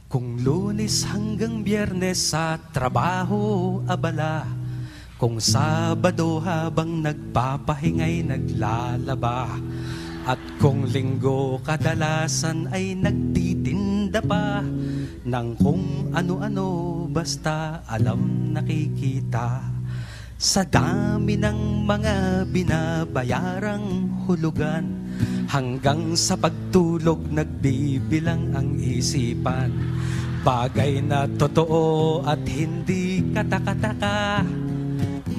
Kung Lunes hanggang Biyernes sa trabaho abala, kung Sabado habang nagpapahingay naglalaba, at kung Linggo kadalasan ay nagtitinda pa ng kung ano-ano basta alam nakikita. Sa dami ng mga binabayarang hulugan, hanggang sa pagtulog nagbibilang ang isipan. Bagay na totoo at hindi katakataka,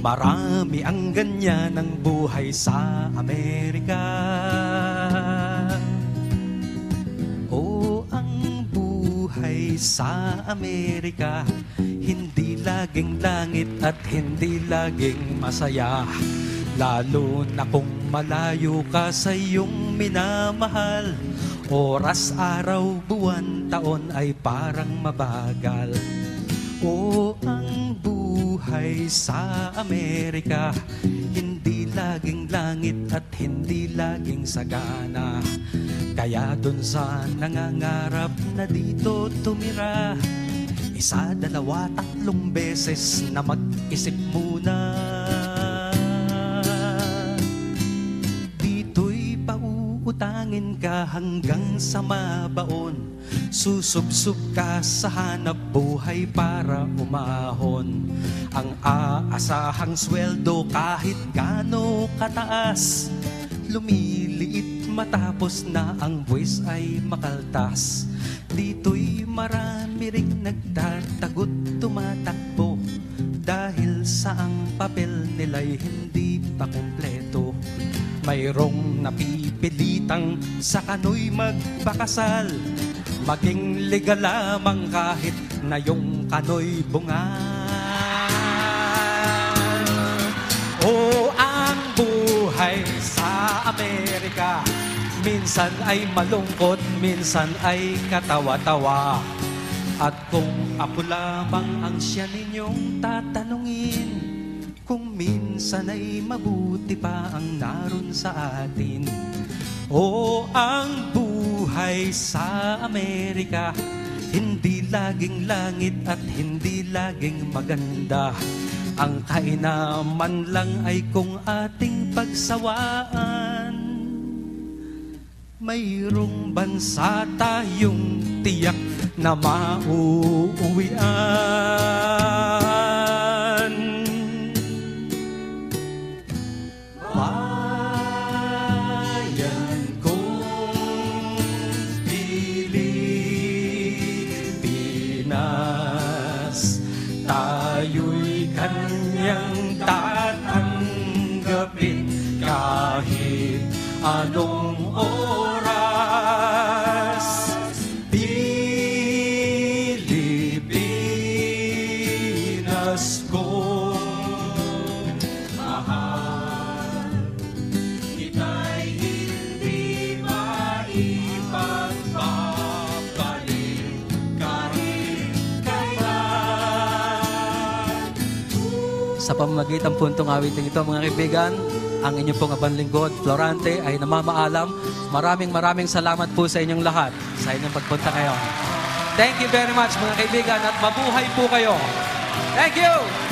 marami ang ganyan ng buhay sa Amerika. O ang buhay sa Amerika, hindi laging langit at hindi laging masaya. Lalo na kung malayo ka sa iyong minamahal, oras, araw, buwan, taon ay parang mabagal. O ang buhay sa Amerika, hindi laging langit at hindi laging sagana. Kaya dun sa nangangarap na dito tumira, isa, dalawa, tatlong beses na mag-isip muna. Dito'y pauutangin ka hanggang sa mabaon, susubsub ka sa hanap buhay para umahon. Ang aasahang sweldo kahit gaano kataas, lumiliit matapos na ang buwis ay makaltas. Dito'y marami ring nagtatagot tumatakbo, dahil sa ang papel nila'y hindi pa kumpleto. Mayroong napipilitang sa kano'y magpakasal, maging legal lamang kahit na yung kano'y bunga. O ang buhay sa Amerika, minsan ay malungkot, minsan ay katawa-tawa. At kung ako lamang ang siya ninyong tatanungin, kung minsan ay mabuti pa ang naroon sa atin. O ang buhay sa Amerika, hindi laging langit at hindi laging maganda. Ang kainaman lang ay kung ating pagsawaan. Mayroong bansa tayong tiyak na mauuwian. Bayan kong Pilipinas, tayo'y kanyang tatanggapin kahit anong oras. Pilipinas ko mahal, kita'y hindi maipagpapalit kahit kailan. Sa pamamagitan puntong awiting ito, mga kaibigan, ang inyong pong abanlingkod, Florante, ay namamaalam. Maraming salamat po sa inyong lahat sa inyong pagpunta ngayon. Thank you very much, mga kaibigan, at mabuhay po kayo. Thank you!